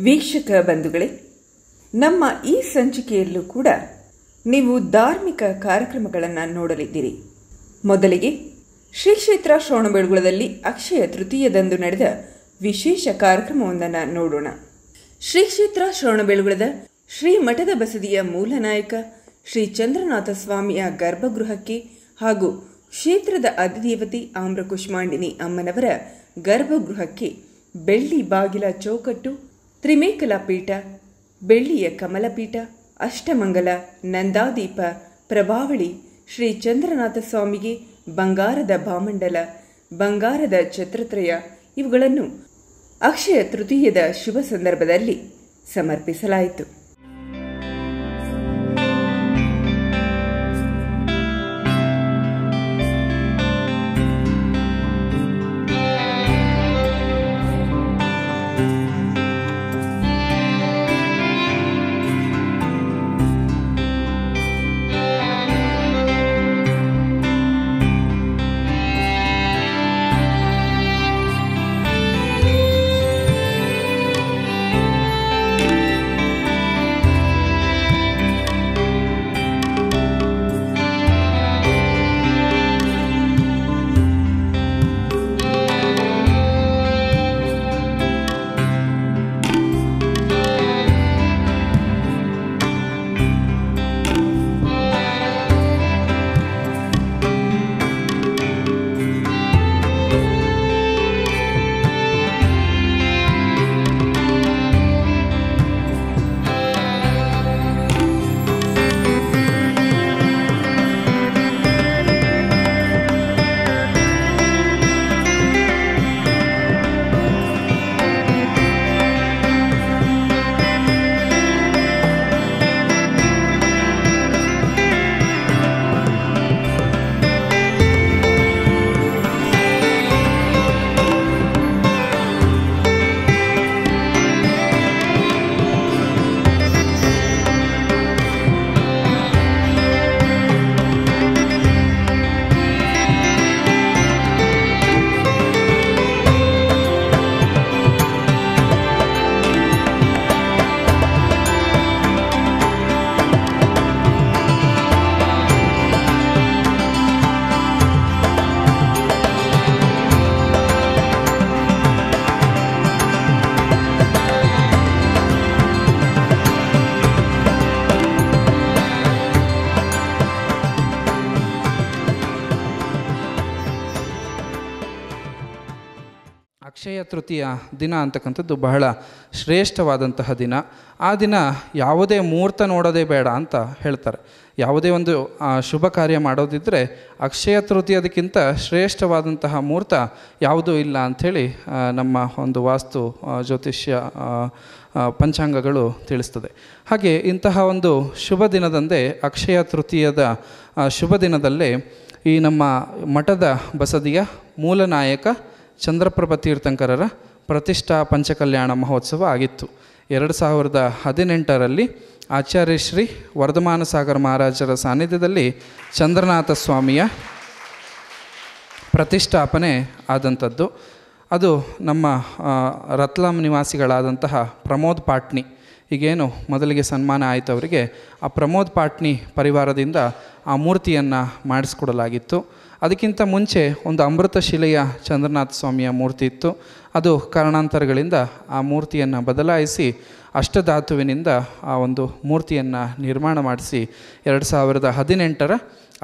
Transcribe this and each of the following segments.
ವೀಕ್ಷಕ ಬಂಧುಗಳೇ, ನಮ್ಮ ಈ ಸಂಚಿಕೆಯಲ್ಲೂ ಕೂಡ ನೀವು ಧಾರ್ಮಿಕ ಕಾರ್ಯಕ್ರಮಗಳನ್ನು ನೋಡಲಿದ್ದೀರಿ. ಮೊದಲಿಗೆ ಶ್ರೀ ಕ್ಷೇತ್ರ ಶ್ರವಣಬೆಳಗೊಳದಲ್ಲಿ ಅಕ್ಷಯ ತೃತೀಯದಂದು ನಡೆದ ವಿಶೇಷ ಕಾರ್ಯಕ್ರಮವೊಂದನ್ನು ನೋಡೋಣ. ಶ್ರೀ ಕ್ಷೇತ್ರ ಶ್ರವಣಬೆಳಗೊಳದ ಶ್ರೀ ಮಠದ ಬಸದಿಯ ಮೂಲ ನಾಯಕ ಶ್ರೀ ಚಂದ್ರನಾಥ ಸ್ವಾಮಿಯ ಗರ್ಭಗೃಹಕ್ಕೆ ಹಾಗೂ ಕ್ಷೇತ್ರದ ಅಧಿದೇವತೆ ಆಮ್ರ ಕುಷ್ಮಾಂಡಿನಿ ಅಮ್ಮನವರ ಗರ್ಭಗೃಹಕ್ಕೆ ಬೆಳ್ಳಿ ಬಾಗಿಲ ಚೌಕಟ್ಟು, ತ್ರಿಮೇಕಲ ಪೀಠ, ಬೆಳ್ಳಿಯ ಕಮಲಪೀಠ, ಅಷ್ಟಮಂಗಲ, ನಂದಾದೀಪ, ಪ್ರಭಾವಳಿ, ಶ್ರೀ ಚಂದ್ರನಾಥ ಸ್ವಾಮಿಗೆ ಬಂಗಾರದ ಭಾಮಂಡಲ, ಬಂಗಾರದ ಛತ್ರತ್ರಯ ಇವುಗಳನ್ನು ಅಕ್ಷಯ ತೃತೀಯದ ಶುಭ ಸಂದರ್ಭದಲ್ಲಿ ಸಮರ್ಪಿಸಲಾಯಿತು. ಅಕ್ಷಯ ತೃತೀಯ ದಿನ ಅಂತಕ್ಕಂಥದ್ದು ಬಹಳ ಶ್ರೇಷ್ಠವಾದಂತಹ ದಿನ. ಆ ದಿನ ಯಾವುದೇ ಮುಹೂರ್ತ ನೋಡೋದೇ ಬೇಡ ಅಂತ ಹೇಳ್ತಾರೆ. ಯಾವುದೇ ಒಂದು ಶುಭ ಕಾರ್ಯ ಮಾಡೋದಿದ್ದರೆ ಅಕ್ಷಯ ತೃತೀಯದಕ್ಕಿಂತ ಶ್ರೇಷ್ಠವಾದಂತಹ ಮುಹೂರ್ತ ಯಾವುದೂ ಇಲ್ಲ ಅಂಥೇಳಿ ನಮ್ಮ ಒಂದು ವಾಸ್ತು ಜ್ಯೋತಿಷ್ಯ ಪಂಚಾಂಗಗಳು ತಿಳಿಸ್ತದೆ. ಹಾಗೆ ಇಂತಹ ಒಂದು ಶುಭ ದಿನದಂದೇ ಅಕ್ಷಯ ತೃತೀಯದ ಶುಭ ದಿನದಲ್ಲೇ ಈ ನಮ್ಮ ಮಠದ ಬಸದಿಯ ಮೂಲ ನಾಯಕ ಚಂದ್ರಪ್ರಭ ತೀರ್ಥಂಕರರ ಪ್ರತಿಷ್ಠಾ ಪಂಚಕಲ್ಯಾಣ ಮಹೋತ್ಸವ ಆಗಿತ್ತು. 2018ರಲ್ಲಿ ಆಚಾರ್ಯ ಶ್ರೀ ವರ್ಧಮಾನ ಸಾಗರ ಮಹಾರಾಜರ ಸಾನ್ನಿಧ್ಯದಲ್ಲಿ ಚಂದ್ರನಾಥ ಸ್ವಾಮಿಯ ಪ್ರತಿಷ್ಠಾಪನೆ ಆದಂಥದ್ದು. ಅದು ನಮ್ಮ ರತ್ಲಾಂ ನಿವಾಸಿಗಳಾದಂತಹ ಪ್ರಮೋದ್ ಪಾಟ್ನಿ, ಈಗೇನು ಮೊದಲಿಗೆ ಸನ್ಮಾನ ಆಯಿತು ಅವರಿಗೆ, ಆ ಪ್ರಮೋದ್ ಪಾಟ್ನಿ ಪರಿವಾರದಿಂದ ಆ ಮೂರ್ತಿಯನ್ನು ಮಾಡಿಸ್ಕೊಡಲಾಗಿತ್ತು. ಅದಕ್ಕಿಂತ ಮುಂಚೆ ಒಂದು ಅಮೃತ ಶಿಲೆಯ ಚಂದ್ರನಾಥ ಸ್ವಾಮಿಯ ಮೂರ್ತಿ ಇತ್ತು. ಅದು ಕಾರಣಾಂತರಗಳಿಂದ ಆ ಮೂರ್ತಿಯನ್ನು ಬದಲಾಯಿಸಿ ಅಷ್ಟಧಾತುವಿನಿಂದ ಆ ಒಂದು ಮೂರ್ತಿಯನ್ನು ನಿರ್ಮಾಣ ಮಾಡಿಸಿ 2018ರ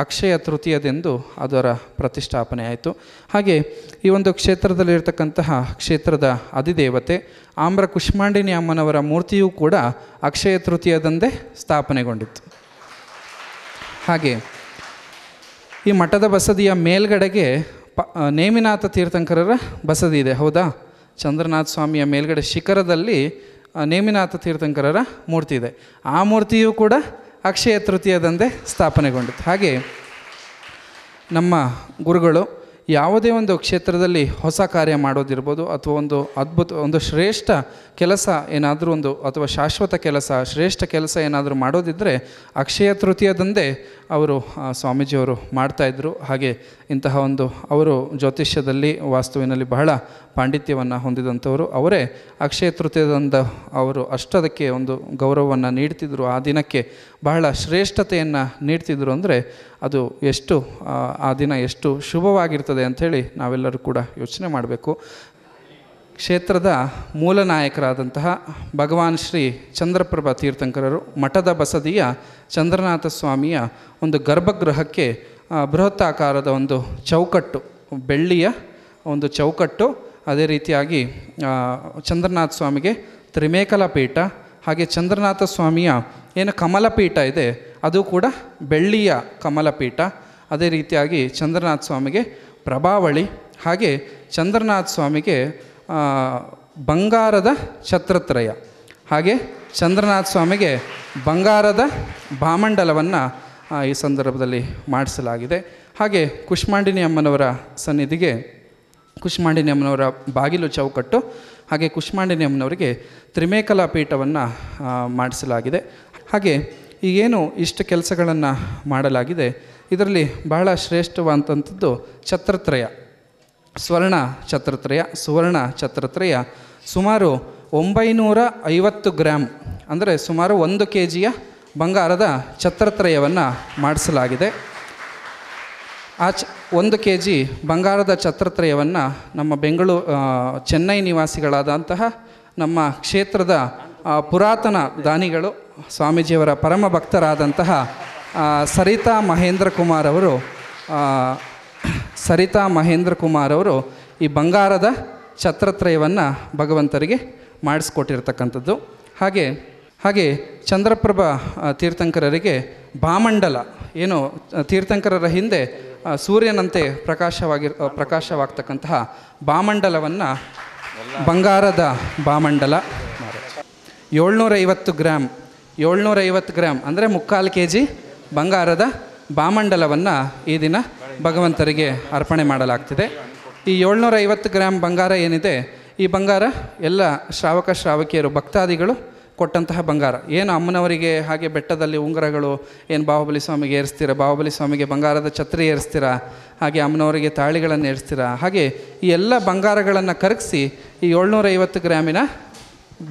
ಅಕ್ಷಯ ತೃತೀಯದೆಂದು ಅದರ ಪ್ರತಿಷ್ಠಾಪನೆ ಆಯಿತು. ಹಾಗೆ ಈ ಒಂದು ಕ್ಷೇತ್ರದಲ್ಲಿರ್ತಕ್ಕಂತಹ ಕ್ಷೇತ್ರದ ಅಧಿದೇವತೆ ಆಮ್ರ ಕುಷ್ಮಾಂಡಿನಿ ಅಮ್ಮನವರ ಮೂರ್ತಿಯೂ ಕೂಡ ಅಕ್ಷಯ ತೃತೀಯದಂದೇ ಸ್ಥಾಪನೆಗೊಂಡಿತ್ತು. ಹಾಗೆ ಈ ಮಠದ ಬಸದಿಯ ಮೇಲ್ಗಡೆಗೆ ನೇಮಿನಾಥ ತೀರ್ಥಂಕರರ ಬಸದಿ ಇದೆ, ಹೌದಾ? ಚಂದ್ರನಾಥ ಸ್ವಾಮಿಯ ಮೇಲ್ಗಡೆ ಶಿಖರದಲ್ಲಿ ನೇಮಿನಾಥ ತೀರ್ಥಂಕರರ ಮೂರ್ತಿ ಇದೆ. ಆ ಮೂರ್ತಿಯೂ ಕೂಡ ಅಕ್ಷಯ ತೃತೀಯದಂದೇ ಸ್ಥಾಪನೆಗೊಂಡಿತ್ತು. ಹಾಗೆ ನಮ್ಮ ಗುರುಗಳು ಯಾವುದೇ ಒಂದು ಕ್ಷೇತ್ರದಲ್ಲಿ ಹೊಸ ಕಾರ್ಯ ಮಾಡೋದಿರ್ಬೋದು ಅಥವಾ ಒಂದು ಅದ್ಭುತ ಒಂದು ಶ್ರೇಷ್ಠ ಕೆಲಸ ಏನಾದರೂ ಒಂದು ಅಥವಾ ಶಾಶ್ವತ ಕೆಲಸ ಶ್ರೇಷ್ಠ ಕೆಲಸ ಏನಾದರೂ ಮಾಡೋದಿದ್ದರೆ ಅಕ್ಷಯ ತೃತೀಯದಂದೇ ಅವರು ಸ್ವಾಮೀಜಿಯವರು ಮಾಡ್ತಾಯಿದ್ರು. ಹಾಗೆ ಇಂತಹ ಒಂದು ಅವರು ಜ್ಯೋತಿಷ್ಯದಲ್ಲಿ ವಾಸ್ತುವಿನಲ್ಲಿ ಬಹಳ ಪಾಂಡಿತ್ಯವನ್ನು ಹೊಂದಿದಂಥವರು. ಅವರೇ ಅಕ್ಷಯ ತೃತೀಯದಂದು ಅವರು ಅಷ್ಟದಕ್ಕೆ ಒಂದು ಗೌರವವನ್ನು ನೀಡ್ತಿದ್ರು, ಆ ದಿನಕ್ಕೆ ಬಹಳ ಶ್ರೇಷ್ಠತೆಯನ್ನು ನೀಡ್ತಿದ್ರು. ಅಂದರೆ ಅದು ಎಷ್ಟು ಆ ದಿನ ಎಷ್ಟು ಶುಭವಾಗಿರ್ತದೆ ಅಂಥೇಳಿ ನಾವೆಲ್ಲರೂ ಕೂಡ ಯೋಚನೆ ಮಾಡಬೇಕು. ಕ್ಷೇತ್ರದ ಮೂಲ ನಾಯಕರಾದಂತಹ ಭಗವಾನ್ ಶ್ರೀ ಚಂದ್ರಪ್ರಭಾ ತೀರ್ಥಂಕರರು ಮಠದ ಬಸದಿಯ ಚಂದ್ರನಾಥ ಸ್ವಾಮಿಯ ಒಂದು ಗರ್ಭಗೃಹಕ್ಕೆ ಬೃಹತ್ತಾಕಾರದ ಒಂದು ಚೌಕಟ್ಟು, ಬೆಳ್ಳಿಯ ಒಂದು ಚೌಕಟ್ಟು, ಅದೇ ರೀತಿಯಾಗಿ ಚಂದ್ರನಾಥ ಸ್ವಾಮಿಗೆ ತ್ರಿಮೇಕಲ ಪೀಠ, ಹಾಗೆ ಚಂದ್ರನಾಥ ಸ್ವಾಮಿಯ ಏನು ಕಮಲಪೀಠ ಇದೆ ಅದು ಕೂಡ ಬೆಳ್ಳಿಯ ಕಮಲಪೀಠ, ಅದೇ ರೀತಿಯಾಗಿ ಚಂದ್ರನಾಥ ಸ್ವಾಮಿಗೆ ಪ್ರಭಾವಳಿ, ಹಾಗೆ ಚಂದ್ರನಾಥ ಸ್ವಾಮಿಗೆ ಬಂಗಾರದ ಛತ್ರತ್ರಯ, ಹಾಗೆ ಚಂದ್ರನಾಥ ಸ್ವಾಮಿಗೆ ಬಂಗಾರದ ಭಾಮಂಡಲವನ್ನು ಈ ಸಂದರ್ಭದಲ್ಲಿ ಮಾಡಿಸಲಾಗಿದೆ. ಹಾಗೆ ಕುಷ್ಮಾಂಡಿನಿ ಅಮ್ಮನವರ ಸನ್ನಿಧಿಗೆ ಕುಷ್ಮಾಂಡಿನಿ ಅಮ್ಮನವರ ಬಾಗಿಲು ಚೌಕಟ್ಟು, ಹಾಗೆ ಕುಷ್ಮಾಂಡಿನಿ ಅಮ್ಮನವರಿಗೆ ತ್ರಿಮೇಕಲ ಪೀಠವನ್ನು ಮಾಡಿಸಲಾಗಿದೆ. ಹಾಗೆ ಈಗೇನು ಇಷ್ಟು ಕೆಲಸಗಳನ್ನು ಮಾಡಲಾಗಿದೆ, ಇದರಲ್ಲಿ ಬಹಳ ಶ್ರೇಷ್ಠವಾದಂಥದ್ದು ಛತ್ರತ್ರಯ, ಸ್ವರ್ಣ ಛತ್ರತ್ರಯ. ಸುವರ್ಣ ಛತ್ರತ್ರಯ ಸುಮಾರು 950 ಗ್ರಾಮ್, ಅಂದರೆ ಸುಮಾರು 1 kg ಬಂಗಾರದ ಛತ್ರತ್ರಯವನ್ನು ಮಾಡಿಸಲಾಗಿದೆ. ಆ 1 kg ಬಂಗಾರದ ಛತ್ರತ್ರಯವನ್ನು ನಮ್ಮ ಚೆನ್ನೈ ನಿವಾಸಿಗಳಾದಂತಹ ನಮ್ಮ ಕ್ಷೇತ್ರದ ಪುರಾತನ ದಾನಿಗಳು, ಸ್ವಾಮೀಜಿಯವರ ಪರಮ ಭಕ್ತರಾದಂತಹ ಸರಿತಾ ಮಹೇಂದ್ರ ಕುಮಾರ್ ಅವರು ಈ ಬಂಗಾರದ ಛತ್ರತ್ರಯವನ್ನು ಭಗವಂತರಿಗೆ ಮಾಡಿಸ್ಕೊಟ್ಟಿರ್ತಕ್ಕಂಥದ್ದು. ಹಾಗೆ ಚಂದ್ರಪ್ರಭಾ ತೀರ್ಥಂಕರರಿಗೆ ಭಾಮಂಡಲ, ಏನು ತೀರ್ಥಂಕರರ ಹಿಂದೆ ಸೂರ್ಯನಂತೆ ಪ್ರಕಾಶವಾಗ್ತಕ್ಕಂತಹ ಭಾಮಂಡಲವನ್ನು, ಬಂಗಾರದ ಭಾಮಂಡಲ 750 ಗ್ರಾಮ್ ಅಂದರೆ 3/4 kg ಬಂಗಾರದ ಭಾಮಂಡಲವನ್ನು ಈ ದಿನ ಭಗವಂತರಿಗೆ ಅರ್ಪಣೆ ಮಾಡಲಾಗ್ತಿದೆ. ಈ 750 ಗ್ರಾಮ್ ಬಂಗಾರ ಏನಿದೆ, ಈ ಬಂಗಾರ ಎಲ್ಲ ಶ್ರಾವಕಿಯರು ಭಕ್ತಾದಿಗಳು ಕೊಟ್ಟಂತಹ ಬಂಗಾರ. ಏನು ಅಮ್ಮನವರಿಗೆ ಹಾಗೆ ಬೆಟ್ಟದಲ್ಲಿ ಉಂಗುರಗಳು ಏನು ಬಾಹುಬಲಿ ಸ್ವಾಮಿಗೆ ಏರಿಸ್ತೀರ, ಬಾಹುಬಲಿ ಸ್ವಾಮಿಗೆ ಬಂಗಾರದ ಛತ್ರಿ ಏರಿಸ್ತೀರ, ಹಾಗೆ ಅಮ್ಮನವರಿಗೆ ತಾಳಿಗಳನ್ನು ಏರಿಸ್ತೀರ, ಹಾಗೆ ಈ ಎಲ್ಲ ಬಂಗಾರಗಳನ್ನು ಕರಗಿಸಿ ಈ 750 ಗ್ರಾಮಿನ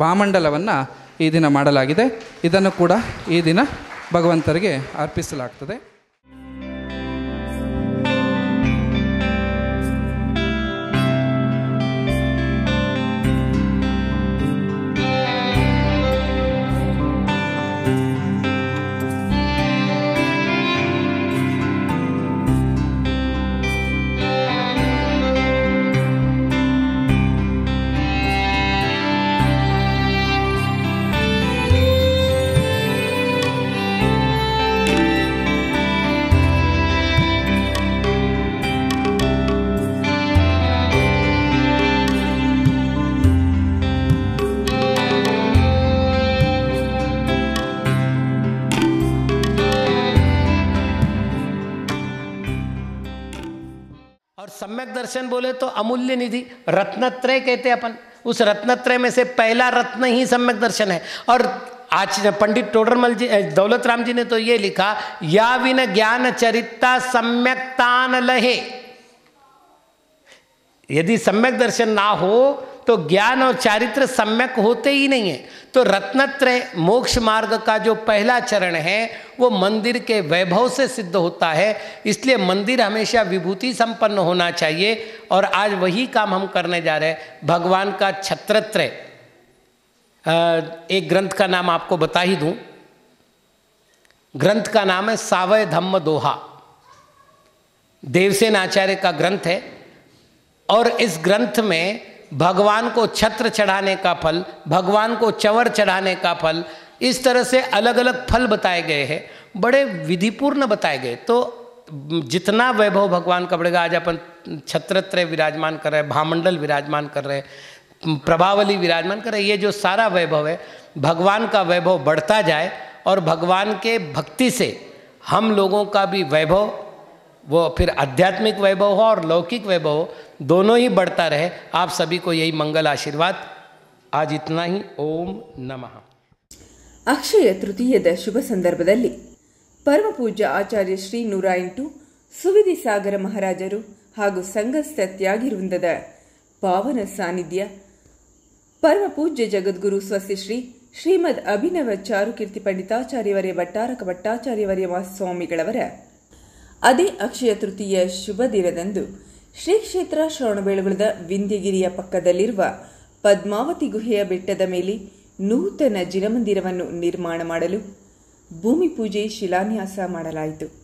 ಭಾಮಂಡಲವನ್ನು ಈ ದಿನ ಮಾಡಲಾಗಿದೆ. ಇದನ್ನು ಕೂಡ ಈ ದಿನ ಭಗವಂತರಿಗೆ ಅರ್ಪಿಸಲಾಗ್ತದೆ. सम्यक दर्शन बोले तो अमूल्य निधि रत्नत्रय कहते हैं अपन, उस रत्नत्रय में से पहला रत्न ही सम्यक दर्शन है। और आज पंडित टोडरमल जी, दौलत राम जी ने तो ये लिखा, या विन ज्ञान चरिता सम्यक्तान लहे। यदि सम्यक दर्शन ना हो तो ज्ञान और चारित्र सम्यक होते ही नहीं है। तो रत्नत्रय मोक्ष मार्ग का जो पहला चरण है वो मंदिर के वैभव से सिद्ध होता है, इसलिए मंदिर हमेशा विभूति संपन्न होना चाहिए। और आज वही काम हम करने जा रहे हैं। भगवान का छत्रत्रय, एक ग्रंथ का नाम आपको बता ही दूं। ग्रंथ का नाम है सावय धम्म दोहा, देवसेन आचार्य का ग्रंथ है। और इस ग्रंथ में भगवान को छत्र चढ़ाने का फल, भगवान को चवर चढ़ाने का फल, इस तरह से अलग अलग फल बताए गए हैं, बड़े विधिपूर्ण बताए गए। तो जितना वैभव भगवान का बढ़ेगा, आज अपन छत्रत्रय विराजमान कर रहे हैं, भामंडल विराजमान कर रहे हैं, प्रभावली विराजमान कर रहे हैं, ये जो सारा वैभव है भगवान का वैभव बढ़ता जाए और भगवान के भक्ति से हम लोगों का भी वैभव, वो फिर आध्यात्मिक वैभव हो और लौकिक वैभव हो, दोनों ही बढ़ता रहे। आप सभी को यही मंगल आशीर्वाद। आज इतना ही। ओम नमः। ಅಕ್ಷಯ ತೃತೀಯದ ಶುಭ ಸಂದರ್ಭದಲ್ಲಿ ಪರಮಪೂಜ್ಯ ಆಚಾರ್ಯ ಶ್ರೀ 108 ಸುವಿಧಿ ಸಾಗರ ಮಹಾರಾಜರು ಹಾಗೂ ಸಂಘಸ್ಥ ತ್ಯಾಗಿ ವೃಂದದ ಪಾವನ ಸಾನ್ನಿಧ್ಯ, ಪರಮಪೂಜ್ಯ ಜಗದ್ಗುರು ಸ್ವಸ್ತಿ ಶ್ರೀ ಶ್ರೀಮದ್ ಅಭಿನವ ಚಾರುಕೀರ್ತಿ ಪಂಡಿತಾಚಾರ್ಯವರ್ಯ ಭಟ್ಟಾರಕ ಭಟ್ಟಾಚಾರ್ಯವರ್ಯ ಸ್ವಾಮಿಗಳವರ ಅದೇ ಅಕ್ಷಯ ತೃತೀಯ ಶುಭ ದಿನದಂದು ಶ್ರೀ ಕ್ಷೇತ್ರ ಶ್ರವಣಬೆಳಗೊಳದ ವಿಂಧ್ಯಗಿರಿಯ ಪಕ್ಕದಲ್ಲಿರುವ ಪದ್ಮಾವತಿ ಗುಹೆಯ ಬೆಟ್ಟದ ಮೇಲೆ ನೂತನ ಜಿನಮಂದಿರವನ್ನು ನಿರ್ಮಾಣ ಮಾಡಲು ಭೂಮಿ ಪೂಜೆ ಶಿಲಾನ್ಯಾಸ ಮಾಡಲಾಯಿತು.